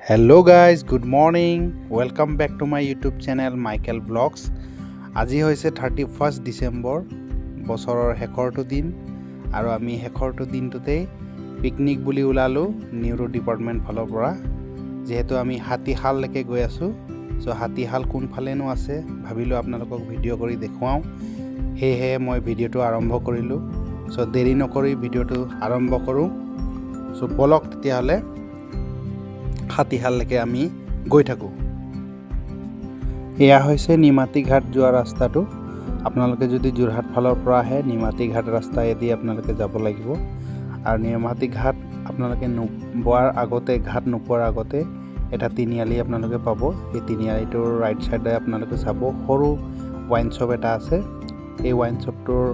Hello guys, good morning. Welcome back to my YouTube channel Michael Vlogs. আজি হৈছে 31st December বছৰৰ শেষৰটো দিন আৰু আমি শেষৰটো দিনটোতে পিকনিক বুলি ওলালো নিউৰো ডিপাৰ্টমেন্ট ফালৰ পৰা যেহেতু আমি হাতীহাললৈকে গৈ আছো সো হাতীহাল কোনফালেনো আছে ভাবিলো আপোনালোকক ভিডিঅ' কৰি দেখুৱাও হেহে মই ভিডিঅ'টো আৰম্ভ কৰিলো সো দেৰি নকৰি ভিডিঅ'টো আৰম্ভ কৰো সো বলক তেতিয়াহলে হাতীহাললৈকে আমি গৈ থাকো এয়া হৈছে নিমাতী ঘাট যোৱা ৰাস্তাটো আপোনালোকে যদি যোৰহাট ফালৰ পৰা আহে নিমাতী ঘাট ৰাস্তায়েদি আপোনালোকে যাব লাগিব আৰু নিমাতী ঘাট আপোনালোকে নোপোৱাৰ আগতে ঘাট নোপোৱাৰ আগতে এটা তিনিআলি আপোনালোকে পাব এই তিনিআলিটোৰ ৰাইট সাইডে আপোনালোকে চাব সৰু ওয়াইন শ্বপ এটা আছে এই ওয়াইন শ্বপটোৰ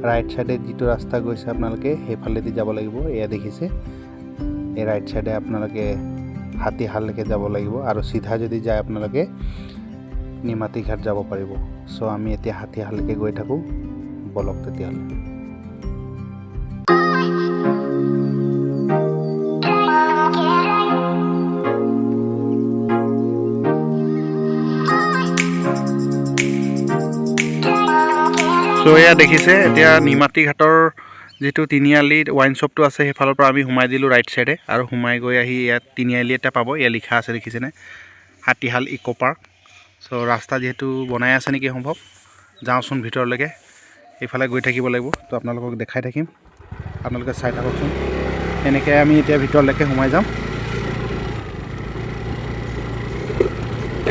ৰাইট সাইডে যিটো ৰাস্তা গৈছে আপোনালোকে সেইফালেদি যাব লাগিব এয়া দেখিছে এই ৰাইট সাইডে আপোনালোকে হাতীহাললৈকে যাব লাগিব আৰু সিধা যদি যায় আপোনালোকে নিমাতী ঘাট যাব পাৰিব সো আমি এতিয়া হাতীহাললৈকে গৈ থাকো বলক তেতিয়াহলে সো এয়া দেখিছে এতিয়া নিমাতী ঘাটৰ যেটো তিনিআলি ওয়াইন শ্বপটো আছে হেফালৰ পৰা আমি হুমাই দিলো ৰাইট সাইডে আৰু হুমাই গৈ আহি ইয়াত তিনিআলি এটা পাব ইয়া লিখা আছে দেখিছেনে হাতীহাল ইকো পাৰ্ক সো ৰাস্তা যেহেতু বনাই আছে নেকি সম্ভৱ যাওঁচোন ভিতৰলৈকে এইফালে গৈ থাকিব লাগিব তো আপোনালোকক দেখাই থাকিম আপোনালোকে চাই থাককচোন এনেকৈ আমি এতিয়া ভিতৰলৈকে হুমাই যাম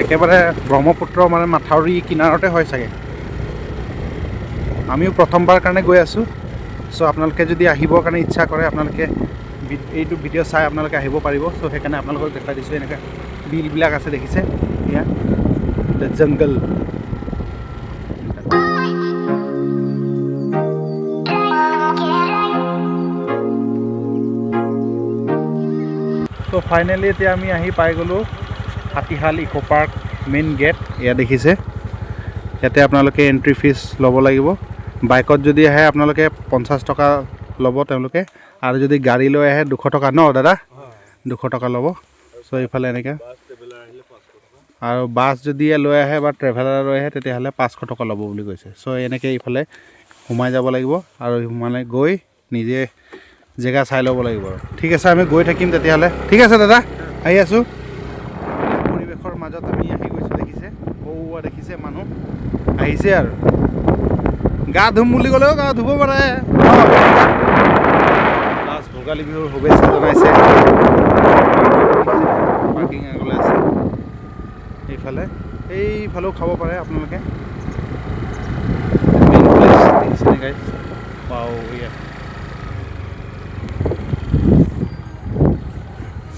একেবাৰে ব্ৰহ্মপুত্ৰ মানে মাথাউৰি কিনাৰতে হয় চাগে আমিও প্ৰথমবাৰ কাৰণে গৈ আছো সো আপোনালোকে যদি আহিবৰ কাৰণে ইচ্ছা কৰে আপোনালোকে এইটো ভিডিঅ' চাই আপোনালোকে আহিব পাৰিব সো সেইকাৰণে আপোনালোকক দেখাই দিছোঁ এনেকৈ বিলবিলাক আছে দেখিছে এয়া দ্য জংগল সো ফাইনেলি এতিয়া আমি আহি পাই গ'লোঁ হাতীহাল ইকো পাৰ্ক মেইন গেট এয়া দেখিছে ইয়াতে আপোনালোকে এন্ট্ৰি ফিজ ল'ব লাগিব বাইকত যদি আহে আপোনালোকে 50 টকা ল'ব তেওঁলোকে আৰু যদি গাড়ী লৈ আহে 200 টকা ন দাদা 200 টকা ল'ব সো এইফালে এনেকৈ আৰু বাছ যদি লৈ আহে বা ট্ৰেভেলাৰ লৈ আহে তেতিয়াহ'লে 500 টকা ল'ব বুলি কৈছে সো এনেকৈ এইফালে সোমাই যাব লাগিব আৰু মানে গৈ নিজে জেগা চাই ল'ব লাগিব আৰু ঠিক আছে আমি গৈ থাকিম তেতিয়াহ'লে ঠিক আছে দাদা আহি আছোঁ পৰিৱেশৰ মাজত আমি আহি গৈছোঁ দেখিছে ওৱা দেখিছে মানুহ আহিছে আৰু গা ধুম বুলি ক'লেও গা ধুব পাৰে লাজ ভোগালী বিহুৰ শুভেচ্ছা জনাইছে পাৰ্কিং আগলৈ আছে এইফালেও খাব পাৰে আপোনালোকে মেইন প্লেচ দেখিছেনে গাইজ বাও ইয়া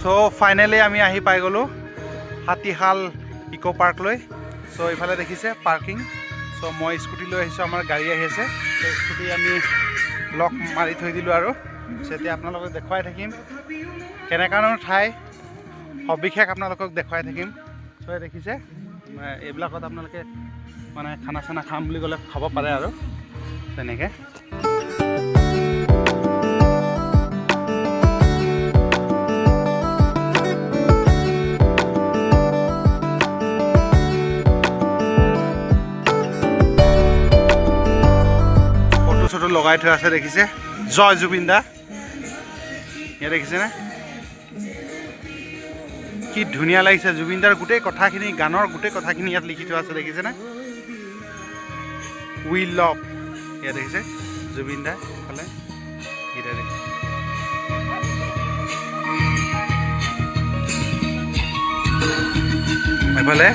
সো ফাইনেলি আমি আহি পাই গ'লোঁ হাতীহাল ইকো পাৰ্কলৈ সো এইফালে দেখিছে পাৰ্কিং সো মই স্কুটি লৈ আহিছোঁ আমাৰ গাড়ী আহি আছে তো স্কুটি আমি লক মাৰি থৈ দিলোঁ আৰু তেতিয়া আপোনালোকক দেখুৱাই থাকিম কেনেকুৱানো ঠাই সবিশেষ আপোনালোকক দেখুৱাই থাকিম সো দেখিছে এইবিলাকত আপোনালোকে মানে খানা চানা খাম বুলি ক'লে খাব পাৰে আৰু তেনেকৈ লগাই থৈ আছে দেখিছে জয় জুবিন দা ইয়াত দেখিছেনে কি ধুনীয়া লাগিছে জুবিন দাৰ গোটেই কথাখিনি গানৰ গোটেই কথাখিনি ইয়াত লিখি থোৱা আছে দেখিছেনে উই লাভ ইয়াত দেখিছে জুবিন দা ফালে গীতা দেখি এইফালে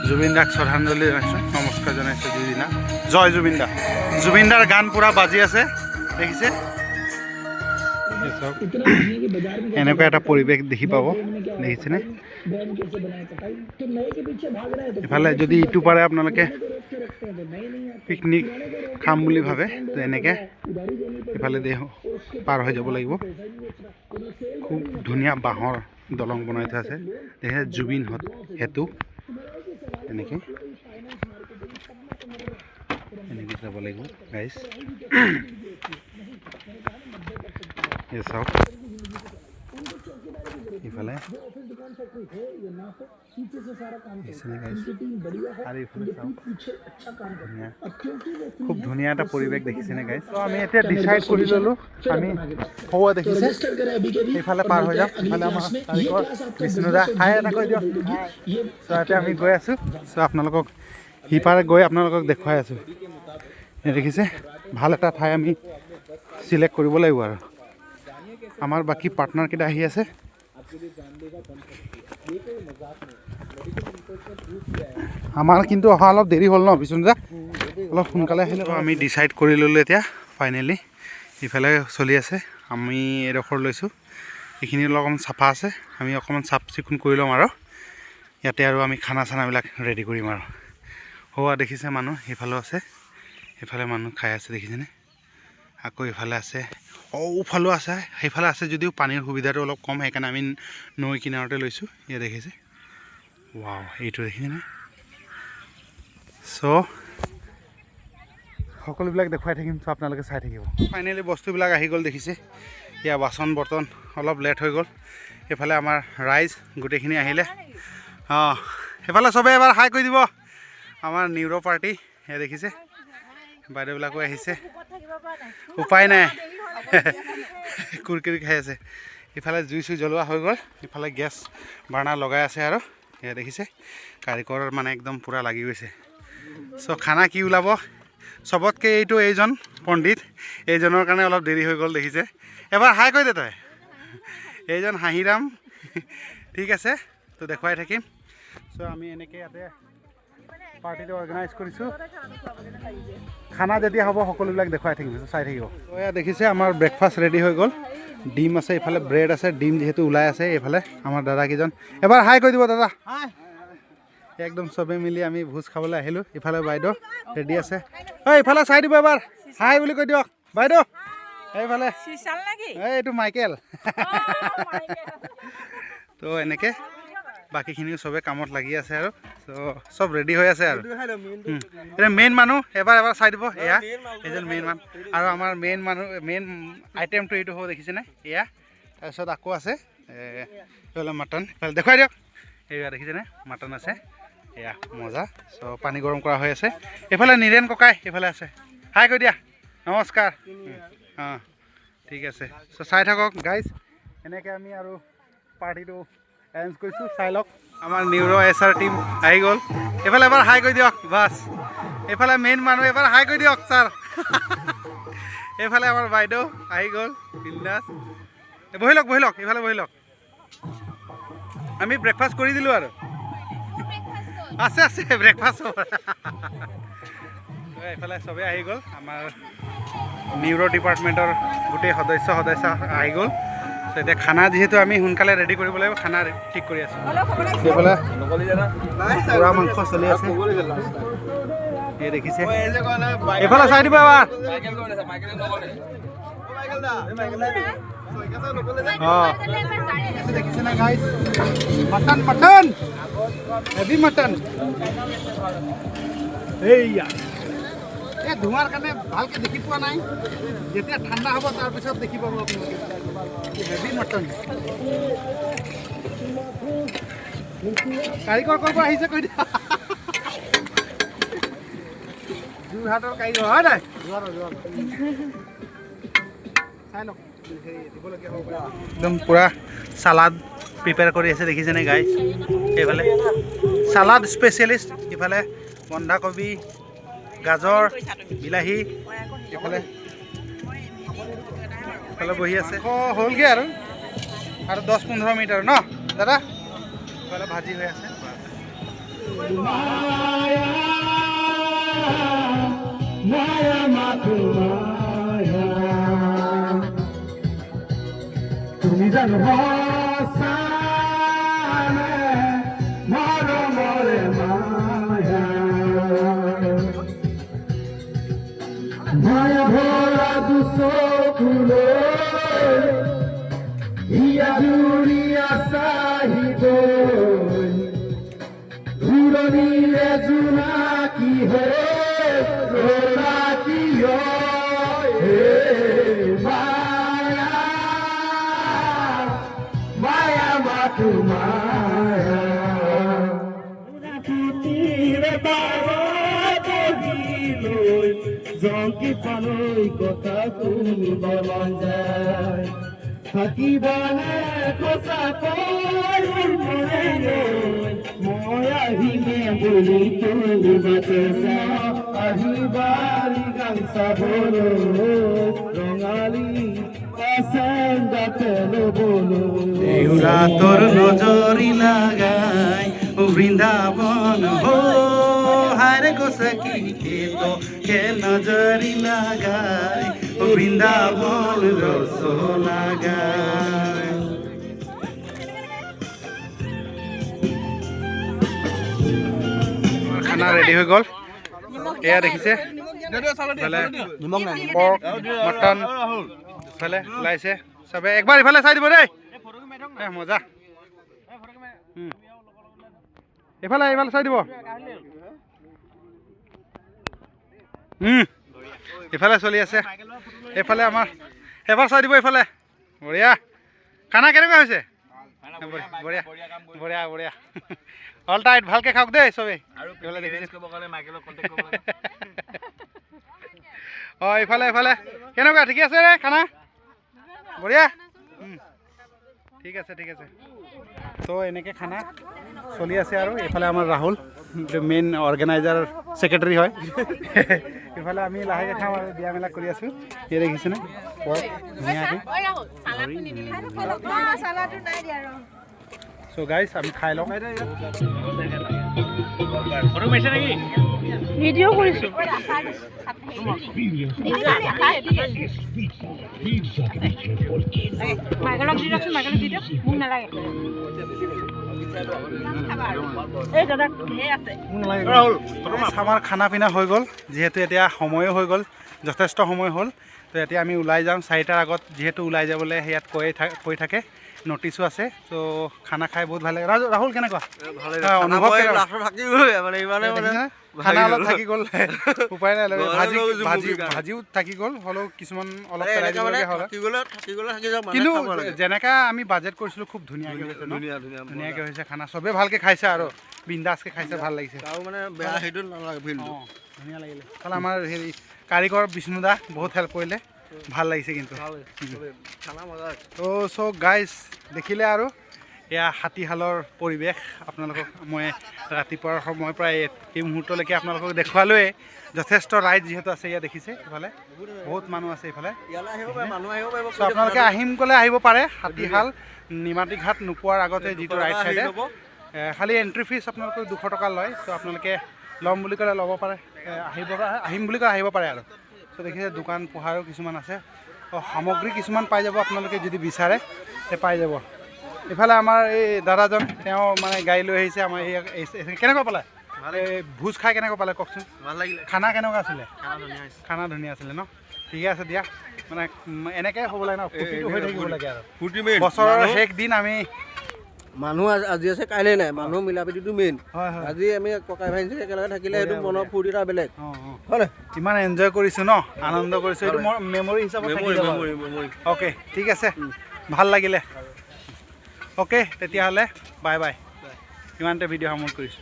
জুবিন দাক শ্ৰদ্ধাঞ্জলি জনাইছোঁ নমস্কাৰ জনাইছোঁ জুবিন দা জয় জুবিন দা জুবিন দাৰ গান পুৰা বাজি আছে দেখিছে এনেকুৱা এটা পৰিৱেশ দেখি পাব দেখিছেনে ইফালে যদি ইটো পাৰে আপোনালোকে পিকনিক খাম বুলি ভাবে তো এনেকৈ ইফালে পাৰ হৈ যাব লাগিব খুব ধুনীয়া বাঁহৰ দলং বনাই থোৱা আছে দেখিছে জুবিন সেতু এনেকৈ যাব লাগিব গাইজ এই চাওক ইফালে খুব ধুনীয়া এটা পৰিৱেশ দেখিছেনে গাইজ। ত' আমি এতিয়া ডিচাইড কৰি ল'লোঁ আমি সৌৱা দেখিছে সেইফালে পাৰ হৈ যাম। সেইফালে আমাৰ বিষ্ণুদা হাই এটা কৈ দিয়ক। চ' এতিয়া আমি গৈ আছোঁ। চ' আপোনালোকক সিপাৰে গৈ আপোনালোকক দেখুৱাই আছোঁ। দেখিছে ভাল এটা ঠাই আমি চিলেক্ট কৰিব লাগিব আৰু আমাৰ বাকী পাৰ্টনাৰকেইটা আহি আছে। আমাৰ কিন্তু অহা অলপ দেৰি হ'ল ন বিষ্ণুদা, অলপ সোনকালে আহিলে। আমি ডিচাইড কৰি ল'লোঁ এতিয়া ফাইনেলি ইফালে চলি আছে। আমি এডোখৰ লৈছোঁ, এইখিনি অলপমান চাফা আছে, আমি অকণমান চাফ চিকুণ কৰি ল'ম আৰু ইয়াতে আৰু আমি খানা চানাবিলাক ৰেডি কৰিম আৰু। হোৱা দেখিছে মানুহ সেইফালেও আছে, সেইফালে মানুহ খাই আছে দেখিছেনে। আকৌ এইফালে আছে, ওফালেও আছে, সেইফালে আছে যদিও পানীৰ সুবিধাটো অলপ কম, সেইকাৰণে আমি নৈ কিনাৰতে লৈছোঁ। ইয়াত দেখিছে ৱাও, এইটো দেখিছেনে। চ' সকলোবিলাক দেখুৱাই থাকিম, চ' আপোনালোকে চাই থাকিব। ফাইনেলি বস্তুবিলাক আহি গ'ল দেখিছে। ইয়াৰ বাচন বৰ্তন অলপ লেট হৈ গ'ল। সেইফালে আমাৰ ৰাইজ গোটেইখিনি আহিলে। অঁ সেইফালে চবেই এবাৰ হাই কৰি দিব। আমাৰ নিউৰ' পাৰ্টি সেয়া দেখিছে, বাইদেউবিলাকো আহিছে, উপায় নাই কুৰকুৰি খাই আছে। ইফালে জুই চুই জ্বলোৱা হৈ গ'ল, ইফালে গেছ বাৰ্ণাৰ লগাই আছে আৰু সেয়া দেখিছে কাৰিকৰ মানে একদম পূৰা লাগি গৈছে। চ' খানা কি ওলাব চবতকৈ এইটো এইজন পণ্ডিত, এইজনৰ কাৰণে অলপ দেৰি হৈ গ'ল দেখিছে। এবাৰ হাই কৈ দে তই, এইজন হাঁহিৰাম। ঠিক আছে, তো দেখুৱাই থাকিম। চ' আমি এনেকৈ ইয়াতে পাৰ্টিটো অৰ্গেনাইজ কৰিছোঁ। খানা যেতিয়া হ'ব সকলোবিলাক দেখুৱাই থাকিম, চাই থাকিব। ত' এয়া দেখিছে আমাৰ ব্ৰেকফাষ্ট ৰেডি হৈ গ'ল। ডিম আছে, এইফালে ব্ৰেড আছে, ডিম যিহেতু ওলাই আছে। এইফালে আমাৰ দাদাকেইজন এবাৰ হাই কৈ দিব দাদা। একদম চবেই মিলি আমি ভোজ খাবলৈ আহিলোঁ। ইফালে বাইদেউ ৰেডি আছে, ঐ ইফালে চাই দিব এবাৰ হাই বুলি কৈ দিয়ক বাইদেউ। এইফালে এইটো মাইকেল। তো এনেকৈ বাকীখিনিও চবে কামত লাগি আছে আৰু চব ৰেডি হৈ আছে আৰু এতিয়া মেইন মানুহ এবাৰ চাই দিব। এয়া এইজন মেইন মানুহ আৰু আমাৰ মেইন আইটেমটো এইটো হ'ব দেখিছেনে। এয়া তাৰপিছত আকৌ আছে এইফালে মাটন, এইফালে দেখুৱাই দিয়ক। এয়া দেখিছেনে মাটন আছে, এয়া মজা। চ' পানী গৰম কৰা হৈ আছে। এইফালে নীৰেণ ককাই এইফালে আছে, হাই কৈ দিয়া, নমস্কাৰ। অঁ ঠিক আছে, চ' চাই থাকক গাইজ। এনেকৈ আমি আৰু পাৰ্টিটো এৰেঞ্জ কৰিছোঁ, চাই লওক। আমাৰ নিউৰ' SR টিম আহি গ'ল। এইফালে এবাৰ হাই কৈ দিয়ক বাছ। এইফালে মেইন মানুহ এবাৰ হাই কৈ দিয়ক ছাৰ। এইফালে আমাৰ বাইদেউ আহি গ'ল বিন্দাছ। বহি লওক এইফালে বহি লওক। আমি ব্ৰেকফাষ্ট কৰি দিলোঁ আৰু আছে ব্ৰেকফাষ্ট। এইফালে চবেই আহি গ'ল, আমাৰ নিউৰ' ডিপাৰ্টমেণ্টৰ গোটেই সদস্য আহি গ'ল। এতিয়া খানা যিহেতু আমি সোনকালে ৰেডি কৰিব লাগিব, খানা ঠিক কৰি আছোঁ। এইফালে পুৰা মাংস চলি আছে, এই দেখিছে। এইফালে চাই দিব এবাৰ। অঁ দেখিছে নে গাইজ, মটন হেভি মটন। এইয়া এই ধোঁৱাৰ কাৰণে ভালকৈ দেখি পোৱা নাই, যেতিয়া ঠাণ্ডা হ'ব তাৰপিছত দেখি পাব আপোনালোকে। Heavy mutton. কাৰিকৰ ক'ৰ পৰা আহিছে কৈ দিয়া। যোৰহাটৰ কাৰিকৰ হয় নাই? চাই লওক দিবলগীয়া হ'ব পাৰে। একদম পূৰা চালাড প্ৰিপেয়াৰ কৰি আছে দেখিছেনে গাইজ। এইফালে চালাড স্পেচিয়েলিষ্ট, ইফালে বন্ধাকবি, গাজৰ, বিলাহী, এইফালে বহি আছে। হ'লগৈ আৰু 10-15 মিনিট আৰু ন দাদা। এইফালে ভাজি হৈ আছে। তুমি জানো মায়া ভরা দুচকুলো হিয়া জুড়িয়া চাহিব ধুরনিরে জোনাকি কি মায়া মায়া মা তোমার জংকি পালৈ কথা শুনিব মন যায় থাকিবানে সঁচাকৈ মনে লৈ মই আহিমে বুলি তুলিবাতে চাওঁ আহিবাৰি গান চাবলৈ ৰঙালী পাচন্দাতে ল'বলৈ তোর নজরি লাগাই ও বৃন্দাবন হো হারে গো সখী কে তো কে নজরি লাগাই ও বৃন্দাবন রস লাগাই খানা রেডি হয়ে গল এয়া দেখিছে পৰ্ক মটন ইফালে ওলাইছে চবে একবাৰ ইফালে চাই দিব দেই মজা এইফালে এইফালে চাই দিব ইফালে চলি আছে এইফালে আমাৰ এবাৰ চাই দিব এইফালে বঢ়িয়া খানা কেনেকুৱা হৈছে বঢ়িয়া বঢ়িয়া বঢ়িয়া অল টাইট ভালকে খাওক দেই চবেই অঁ ইফালে ইফালে কেনেকুৱা ঠিকে আছে ৰে খানা বঢ়িয়া ঠিক আছে ঠিক আছে তো এনেকৈ খানা চলি আছে আৰু এইফালে আমাৰ ৰাহুল মেইন অৰ্গেনাইজাৰ ছেক্ৰেটাৰী হয় ইফালে আমি লাহেকৈ খাওঁ আৰু দিয়া মেলা কৰি আছোঁ এই দেখিছেনে পৰ্ক ধুনীয়াকৈ চ' গাইজ আমি খাই লওঁ ভিডিও কৰিছোঁ মাইকেলক দি দিয়কচোন মাইকেলক দি দিয়ক মোক নালাগে এই দাদা আছে আমাৰ খানা পিনা হৈ গ'ল যিহেতু এতিয়া সময়ো হৈ গ'ল যথেষ্ট সময় হ'ল তো এতিয়া আমি ওলাই যাওঁ 4টাৰ আগত যিহেতু ওলাই যাবলৈ ইয়াত কৈ থাকে নটিছো আছে তো খানা খাই বহুত ভাল লাগে ৰাহুল কেনেকুৱা অনুভৱ খানা অলপ থাকি গ'ল উপায় নাই ভাজিও থাকি গ'ল হ'লেও কিছুমান অলপ পেলাই দিবলগীয়া হ'ল কিন্তু যেনেকা আমি বাজেট কৰিছিলোঁ খুব ধুনীয়াকৈ হৈছে ধুনীয়াকৈ হৈছে খানা চবেই ভালকৈ খাইছে আৰু বিন্দাছকৈ খাইছে ভাল লাগিছে ধুনীয়া লাগিলে তাহলে আমাৰ হেৰি কাৰিকৰ বিষ্ণুদা বহুত হেল্প কৰিলে ভাল লাগিছে কিন্তু তো চ' গাইজ দেখিলে আৰু এয়া হাতীশালৰ পৰিৱেশ আপোনালোকক মই ৰাতিপুৱাৰ সময়ৰ পৰা এই মুহূৰ্তলৈকে আপোনালোকক দেখুৱালোৱে যথেষ্ট ৰাইজ যিহেতু আছে ইয়াত দেখিছে ইফালে বহুত মানুহ আছে ইফালে চ' আপোনালোকে আহিম ক'লে আহিব পাৰে হাতীশাল নিমাতী ঘাট নোপোৱাৰ আগতে যিটো ৰাইট চাইডে খালি এণ্ট্ৰি ফিজ আপোনালোকে 200 টকা লয় চ' আপোনালোকে ল'ম বুলি ক'লে ল'ব পাৰে আহিম বুলি ক'লে আহিব পাৰে আৰু চ' দেখিছে দোকান পোহাৰো কিছুমান আছে সামগ্ৰী কিছুমান পাই যাব আপোনালোকে যদি বিচাৰে তে পাই যাব ইফালে আমাৰ এই দাদাজন তেওঁ মানে গাড়ী লৈ আহিছে আমাৰ কেনেকুৱা পালে ভোজ খাই কেনেকুৱা পালে কওকচোন ভাল লাগিলে খানা কেনেকুৱা আছিলে খানা ধুনীয়া আছিলে ন ঠিকে আছে দিয়া মানে এনেকৈ হ'ব লাগে ন ফূৰ্তিটো হৈ থাকিব লাগে আৰু বছৰৰ শেষ দিন আমি মানুহ আজি আছে কাইলৈ নাই মানুহ মিলা প্ৰীতিটো মেইন আজি আমি ককাই ভাইঞ্চি একেলগে থাকিলে সেইটো মনৰ ফূৰ্তি এটা বেলেগ হয় ইমান এনজয় কৰিছোঁ ন আনন্দ কৰিছোঁ এইটো মোৰ মেমৰি হিচাপত অ'কে ঠিক আছে ভাল লাগিলে অ'কে তেতিয়াহ'লে বাই বাই ইমানতে ভিডিঅ' সামৰি কৰিছোঁ